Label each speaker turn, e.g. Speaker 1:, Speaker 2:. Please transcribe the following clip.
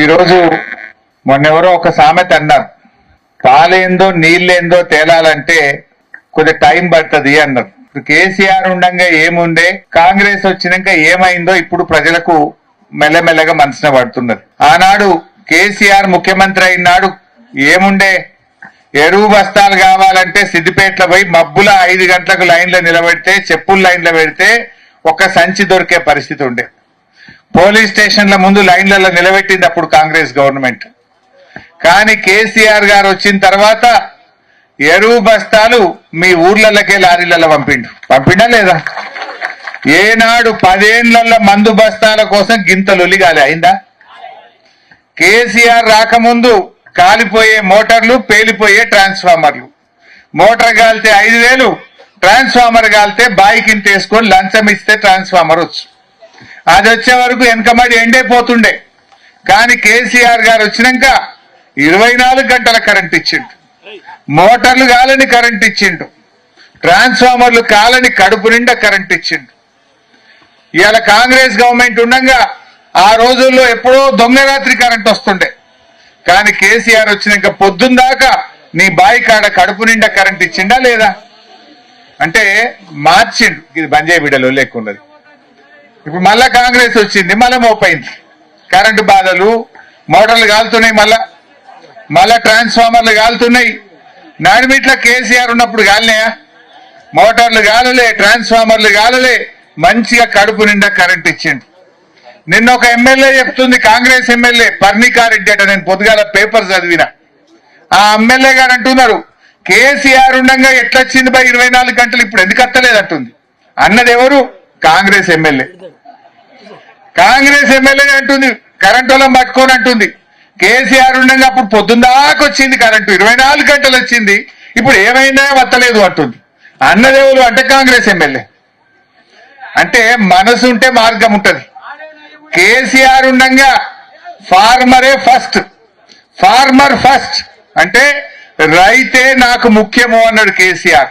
Speaker 1: ఈరోజు మొన్నెవరో ఒక సామెత అన్నారు, పాలేందో నీళ్ళేందో తేలాలంటే కొద్ది టైం పడుతుంది అన్నారు. కేసీఆర్ ఉండంగా ఏముండే, కాంగ్రెస్ వచ్చినాక ఏమైందో ఇప్పుడు ప్రజలకు మెల్లమెల్లగా మనసున పడుతున్నది. ఆనాడు కేసీఆర్ ముఖ్యమంత్రి అయినాడు ఏముండే, ఎరువు బస్తాలు కావాలంటే సిద్దిపేటలో పోయి మబ్బుల 5 గంటలకు లైన్లో నిలబెడితే, చెప్పుల లైన్లో పెడితే ఒక సంచి దొరికే పరిస్థితి ఉండే. పోలీస్ స్టేషన్ల ముందు లైన్లలో నిలబెట్టింది అప్పుడు కాంగ్రెస్ గవర్నమెంట్. కానీ కేసీఆర్ గారు వచ్చిన తర్వాత ఎరువు బస్తాలు మీ ఊర్లకే లారీలలో పంపిండా లేదా? ఏనాడు 10 ఏళ్లలో మందు బస్తాల కోసం గింతలొలిగాలి అయిందా? కేసీఆర్ రాకముందు కాలిపోయే మోటార్లు, పేలిపోయే ట్రాన్స్ఫార్మర్లు. మోటార్ కాలితే 5,000, ట్రాన్స్ఫార్మర్ కాలితే బాయికింత వేసుకొని లంచం ఇస్తే ట్రాన్స్ఫార్మర్ వచ్చు. అది వచ్చే వరకు వెనకబడి ఎండైపోతుండే. కానీ కేసీఆర్ గారు వచ్చినాక 24 గంటల కరెంట్ ఇచ్చిండు, మోటార్లు కాలని కరెంట్ ఇచ్చిండు, ట్రాన్స్ఫార్మర్లు కాలని కడుపు నిండా కరెంట్ ఇచ్చిండు. ఇవాళ కాంగ్రెస్ గవర్నమెంట్ ఉండగా ఆ రోజుల్లో ఎప్పుడో దొంగ రాత్రి కరెంట్ వస్తుండే. కానీ కేసీఆర్ వచ్చినాక పొద్దున్న దాకా నీ బాయి కాడ కడుపు నిండా కరెంట్ ఇచ్చిండా లేదా? అంటే మార్చిండు. ఇది బంజాయి బిడ్డలో లేకున్నది. ఇప్పుడు మళ్ళా కాంగ్రెస్ వచ్చింది, మళ్ళా మోపైంది. కరెంటు బాధలు, మోటార్లు కాలుతున్నాయి, మళ్ళా ట్రాన్స్ఫార్మర్లు కాలుతున్నాయి. నాడిమిట్ల కేసీఆర్ ఉన్నప్పుడు కాలినాయా? మోటార్లు కాలలే, ట్రాన్స్ఫార్మర్లు కాలలే, మంచిగా కడుపు నిండా కరెంట్ ఇచ్చిండు. నిన్న ఒక ఎమ్మెల్యే చెప్తుంది, కాంగ్రెస్ ఎమ్మెల్యే పర్ణికారెడ్డి అట, నేను పొద్దుగాల పేపర్ చదివిన. ఆ ఎమ్మెల్యే గారు అంటున్నారు, కేసీఆర్ ఉండగా ఎట్లొచ్చింది 24 గంటలు, ఇప్పుడు ఎందుకు అత్తలేదంటుంది. అన్నది ఎవరు? కాంగ్రెస్ ఎమ్మెల్యే. కాంగ్రెస్ ఎమ్మెల్యే అంటుంది, కరెంటు వాళ్ళని పట్టుకొని అంటుంది, కేసీఆర్ ఉండగా అప్పుడు పొద్దుందాకా వచ్చింది కరెంటు, 24 గంటలు వచ్చింది, ఇప్పుడు ఏమైనా వత్తలేదు అంటుంది. అన్నదేవులు అంటే కాంగ్రెస్ ఎమ్మెల్యే. అంటే మనసు ఉంటే మార్గం ఉంటది. కేసీఆర్ ఉండగా ఫార్మరే ఫస్ట్, ఫార్మర్ ఫస్ట్ అంటే రైతే నాకు ముఖ్యము అన్నాడు కేసీఆర్.